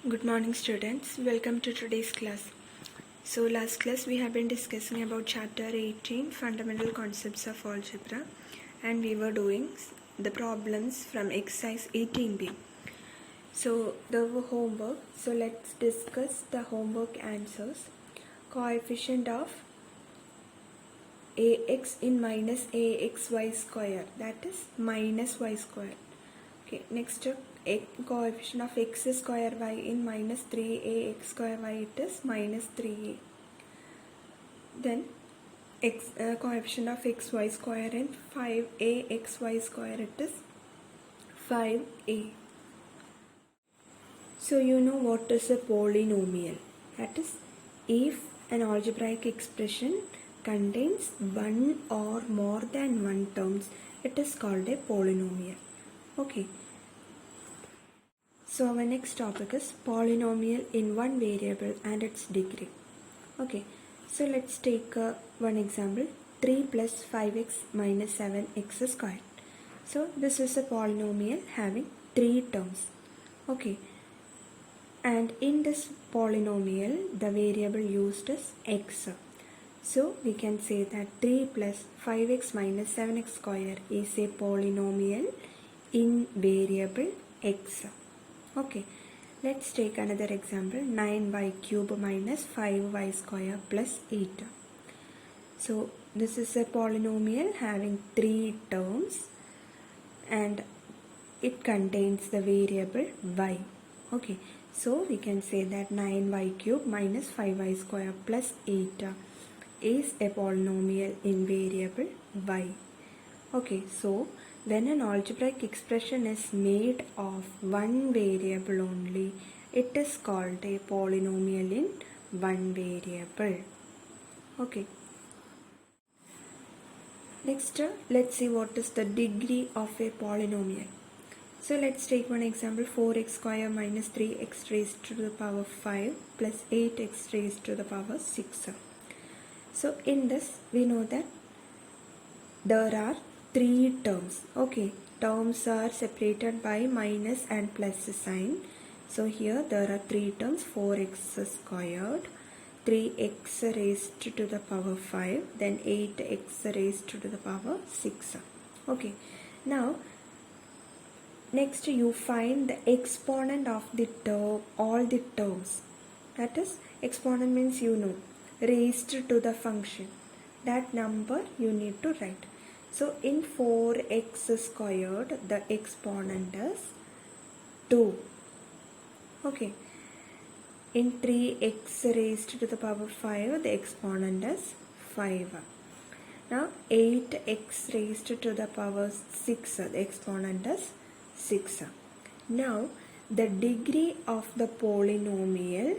Good morning students, welcome to today's class. So last class we have been discussing about chapter 18 fundamental concepts of algebra and we were doing the problems from exercise 18b. So the homework, so let's discuss the homework answers. Coefficient of ax in minus axy square, that is minus y square. Okay, next coefficient of x square y in minus 3ax square y, it is minus 3a. Then coefficient of xy square in 5axy square, it is 5a. So you know what is a polynomial. That is, if an algebraic expression contains one or more than one terms, it is called a polynomial. Okay. So our next topic is polynomial in one variable and its degree. Okay, so let's take one example, 3 plus 5x minus 7x squared. So this is a polynomial having 3 terms. Okay, and in this polynomial the variable used is x. So we can say that 3 plus 5x minus 7x square is a polynomial in variable x. Okay, let's take another example, 9y cube minus 5y square plus 8. So this is a polynomial having 3 terms and it contains the variable y. Okay, so we can say that 9y cube minus 5y square plus 8 is a polynomial in variable y. Okay, so when an algebraic expression is made of one variable only, it is called a polynomial in one variable. Okay. Next, let's see what is the degree of a polynomial. So let's take one example, 4x square minus 3x raised to the power 5 plus 8x raised to the power 6. So in this, we know that there are 3 terms. Okay, terms are separated by minus and plus sign. So here there are 3 terms, 4x squared, 3x raised to the power 5, then 8x raised to the power 6. Okay, now next you find the exponent of the term, all the terms. That is, exponent means you know, raised to the function. That number you need to write. So in 4x squared, the exponent is 2. Okay. In 3x raised to the power 5, the exponent is 5. Now 8x raised to the power 6, the exponent is 6. Now the degree of the polynomial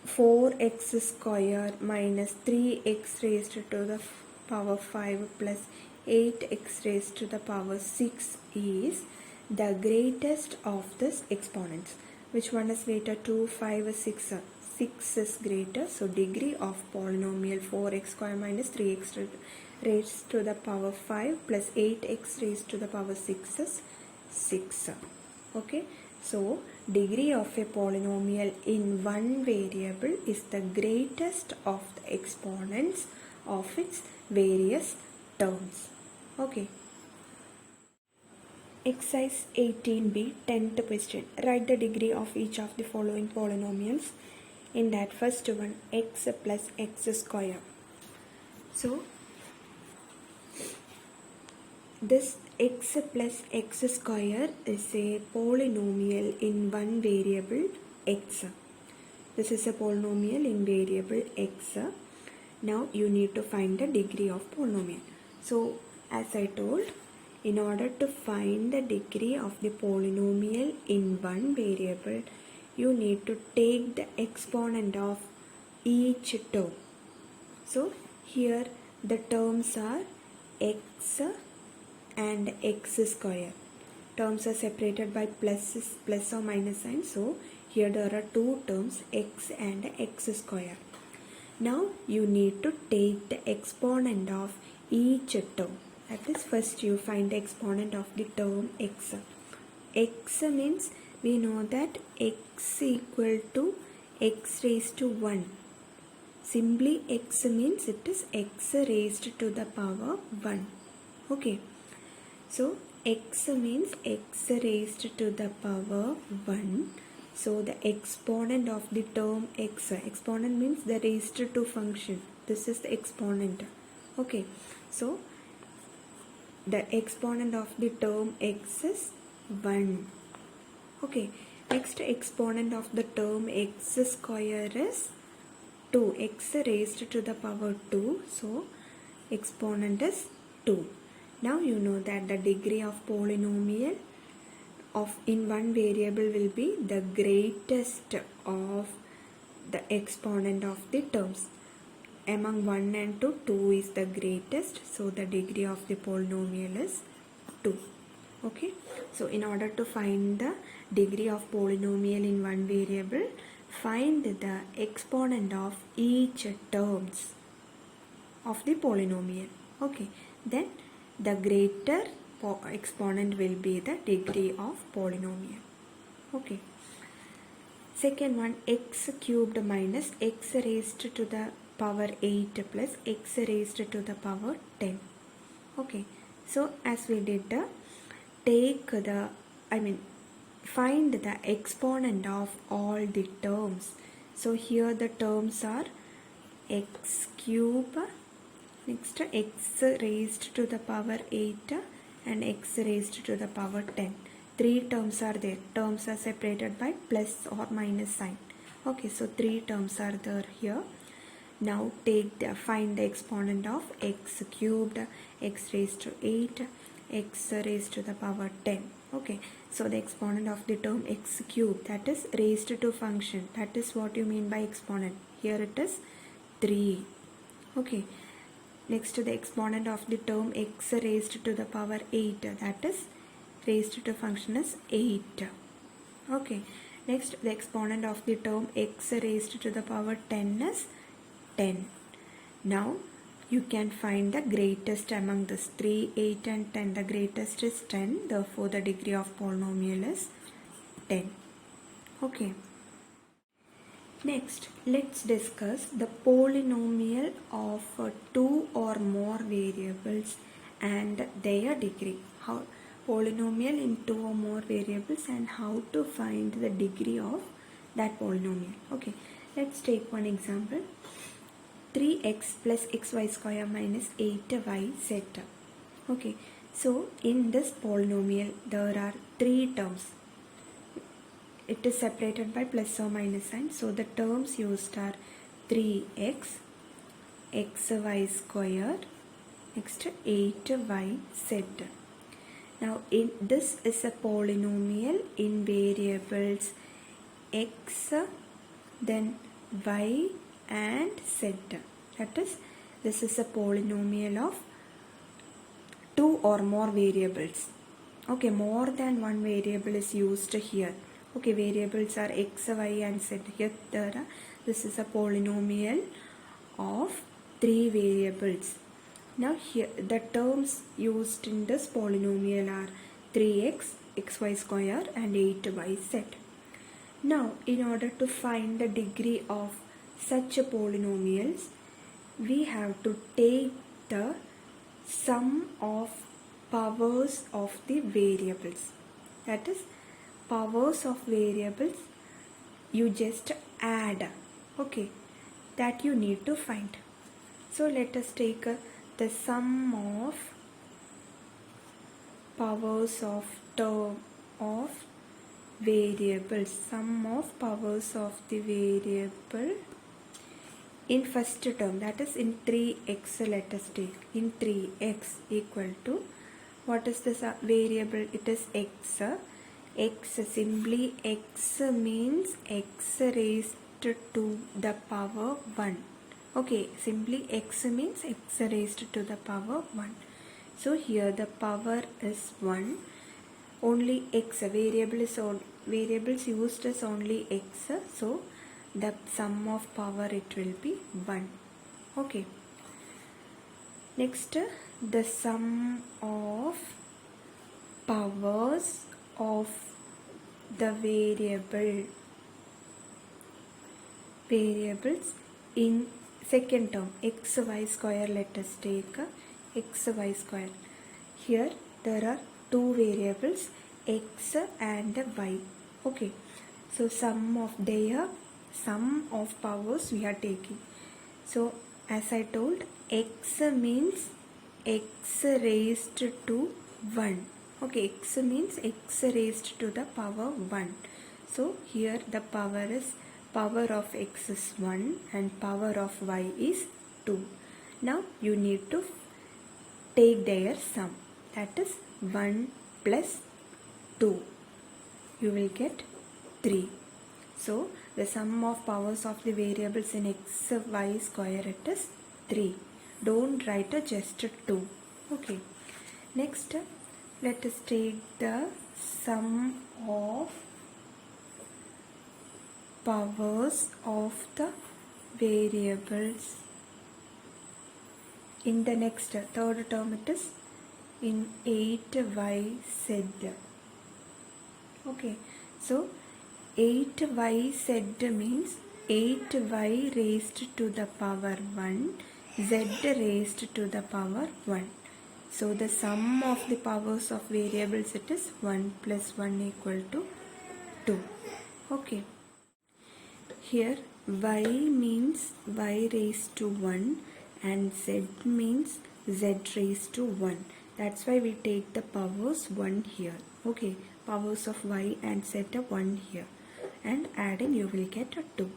4x square minus 3x raised to the power 5 plus 8x raised to the power 6 is the greatest of these exponents. Which one is greater? 2, 5, 6. 6 is greater. So degree of polynomial 4x square minus 3x raised to the power 5 plus 8x raised to the power 6 is 6. Okay. So degree of a polynomial in one variable is the greatest of the exponents of its various terms. Okay. Exercise 18b, 10th question. Write the degree of each of the following polynomials. In that first one, x plus x square. So this x plus x square is a polynomial in one variable x. This is a polynomial in variable x. Now you need to find the degree of polynomial. So as I told, in order to find the degree of the polynomial in one variable, you need to take the exponent of each term. So here the terms are x and x square. Terms are separated by plus or minus sign. So here there are 2 terms, x and x square. Now you need to take the exponent of each term. That is, first you find the exponent of the term x. x means we know that x equal to x raised to 1. Simply x means it is x raised to the power 1. Okay. So x means x raised to the power 1. So the exponent of the term x, exponent means the raised to function. This is the exponent. Okay. So the exponent of the term x is 1. Okay. Next exponent of the term x square is 2. X raised to the power 2. So exponent is 2. Now you know that the degree of polynomial of in one variable will be the greatest of the exponent of the terms. Among 1 and 2, 2 is the greatest. So the degree of the polynomial is 2. Okay. So in order to find the degree of polynomial in one variable, find the exponent of each terms of the polynomial. Okay. Then the greater exponent will be the degree of polynomial. Okay. Second one, x cubed minus x raised to the power 8 plus x raised to the power 10. Okay. So as we did, find the exponent of all the terms. So here the terms are x cube, next x raised to the power 8 and x raised to the power 10. 3 terms are there. Terms are separated by plus or minus sign. Okay, so 3 terms are there here. Now find the exponent of x cubed, x raised to 8, x raised to the power 10. Okay, so the exponent of the term x cubed, that is raised to function. That is what you mean by exponent. Here it is 3. Okay. Next, the exponent of the term x raised to the power 8, that is raised to function is 8. Okay. Next, the exponent of the term x raised to the power 10 is 10. Now you can find the greatest among this 3, 8 and 10. The greatest is 10. Therefore, the degree of polynomial is 10. Okay. Next, let's discuss the polynomial of 2 or more variables and their degree. How polynomial in 2 or more variables and how to find the degree of that polynomial. Okay, let's take one example. 3x plus xy square minus 8yz. Okay, so in this polynomial there are 3 terms. It is separated by plus or minus sign. So the terms used are 3x, xy square, next 8yz. Now this is a polynomial in variables x, then y and z. That is, this is a polynomial of 2 or more variables. Okay, more than one variable is used here. Okay, variables are x, y and z. Here this is a polynomial of 3 variables. Now here the terms used in this polynomial are 3x, xy square and 8yz. Now in order to find the degree of such polynomials, we have to take the sum of powers of the variables. That is, powers of variables you just add. Okay, that you need to find. So let us take the sum of powers of variables. Sum of powers of the variable in first term, that is in 3x. Let us take in 3x equal to, what is this variable? It is x. X, simply x means x raised to the power 1. Okay, simply x means x raised to the power 1. So here the power is 1. Only x, variables used as only x. So the sum of power, it will be 1. Okay. Next, the sum of powers of the variables in second term xy square. Let us take xy square. Here there are two variables x and y. Okay, so sum of powers we are taking. So as I told, x means x raised to 1. Okay, x means x raised to the power 1. So here the power of x is 1 and power of y is 2. Now you need to take their sum, that is 1 plus 2. You will get 3. So the sum of powers of the variables in x y square, it is 3. Don't write just 2. Okay, next let us take the sum of powers of the variables in the next third term. It is in 8yz. Okay, so 8yz means 8y raised to the power 1, z raised to the power 1. So the sum of the powers of variables, it is 1 plus 1 equal to 2. Okay, here y means y raised to 1 and z means z raised to 1. That's why we take the powers 1 here. Okay, powers of y and z are 1 here, and adding you will get a 2.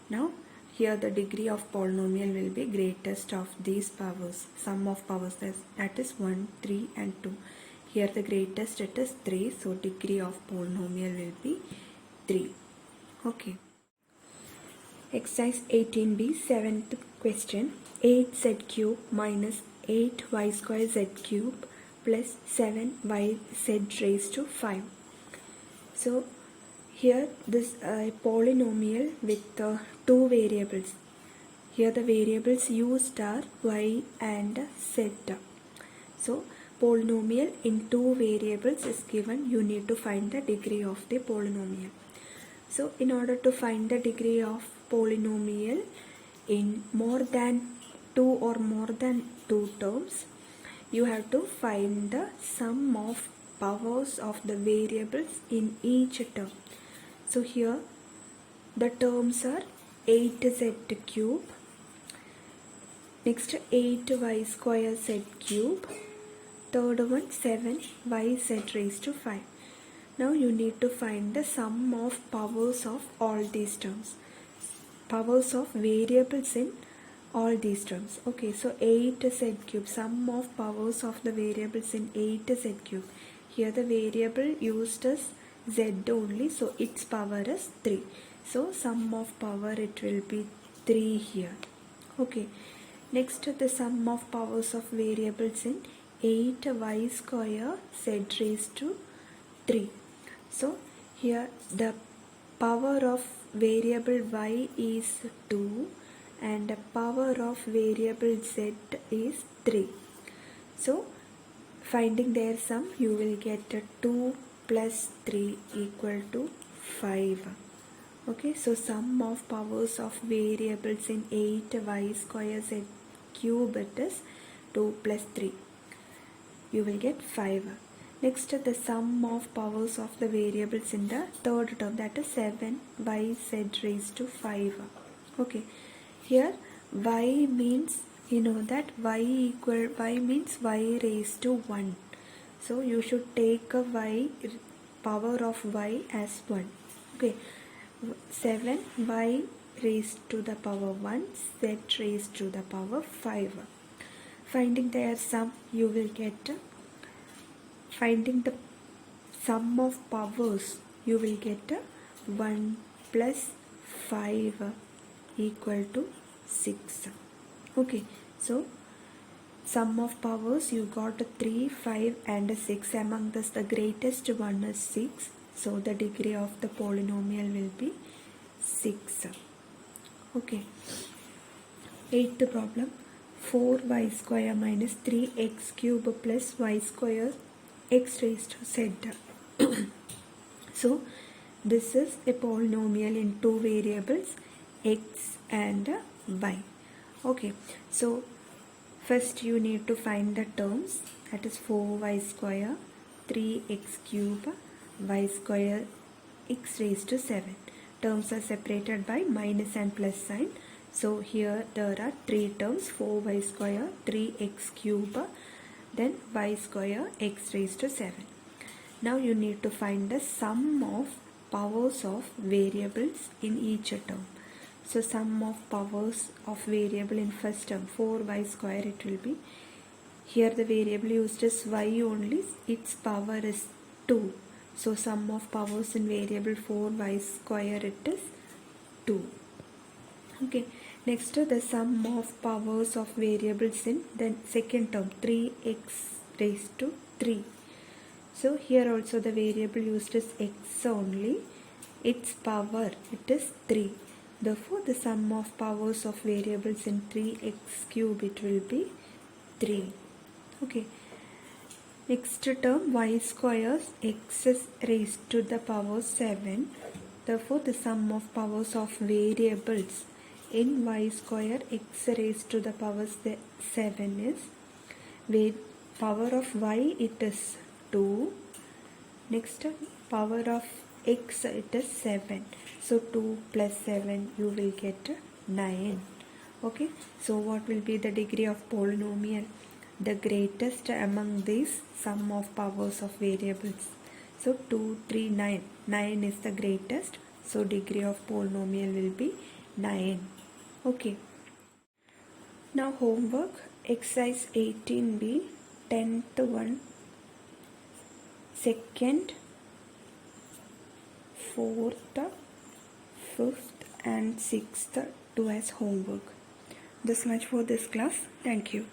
Now here the degree of polynomial will be greatest of these powers, sum of powers, that is 1, 3 and 2. Here the greatest, it is 3, so degree of polynomial will be 3. Okay. Exercise 18b, 7th question. 8z cube minus 8y square z cube plus 7yz raised to 5. So here this polynomial with two variables. Here the variables used are y and z. So polynomial in two variables is given. You need to find the degree of the polynomial. So in order to find the degree of polynomial in more than 2 or more than 2 terms, you have to find the sum of powers of the variables in each term. So here the terms are 8z cube, next 8y square z cube, third one 7yz raised to 5. Now you need to find the sum of powers of all these terms, powers of variables in all these terms. Okay, so 8z cube, sum of powers of the variables in 8z cube. Here the variable used is z only, so its power is 3. So sum of power, it will be 3 here. Okay, next the sum of powers of variables in 8y square z raised to 3. So here the power of variable y is 2 and the power of variable z is 3. So finding their sum, you will get 2 plus 3 equal to 5. Okay, so sum of powers of variables in 8y square z cube, it is 2 plus 3. You will get 5. Next the sum of powers of the variables in the third term, that is 7yz raised to 5. Okay, here y means, you know that y means y raised to 1. So you should take a y, power of y as 1. Okay, 7y raised to the power 1, z raised to the power 5. Finding their sum, you will get, finding the sum of powers, you will get 1 plus 5 equal to 6. Okay, so sum of powers, you got 3, 5 and 6. Among this the greatest one is 6. So the degree of the polynomial will be 6. Okay, 8th problem. 4y square minus 3x cube plus y square x raised to z. So this is a polynomial in two variables, x and y. Okay, so first you need to find the terms, that is 4y square, 3x cube, y square, x raised to 7. Terms are separated by minus and plus sign. So here there are three terms, 4y square, 3x cube, then y square, x raised to 7. Now you need to find the sum of powers of variables in each term. So sum of powers of variable in first term, 4y square, it will be, here the variable used is y only, its power is 2. So sum of powers in variable 4y square, it is 2. Okay, next the sum of powers of variables in the second term, 3x raised to 3. So here also the variable used is x only, its power, it is 3. Therefore the sum of powers of variables in 3x cube, it will be 3. Okay. Next term, y squares, x is raised to the power 7. Therefore the sum of powers of variables in y square, x raised to the power 7 is, power of y, it is 2. Next power of x, it is 7. So 2 plus 7, you will get 9. Okay, so what will be the degree of polynomial? The greatest among these sum of powers of variables. So 2, 3, 9. 9 is the greatest. So degree of polynomial will be 9. Okay. Now homework, exercise 18b, 10th one, 2nd, 4th, 5th and 6th, do as homework. This much for this class. Thank you.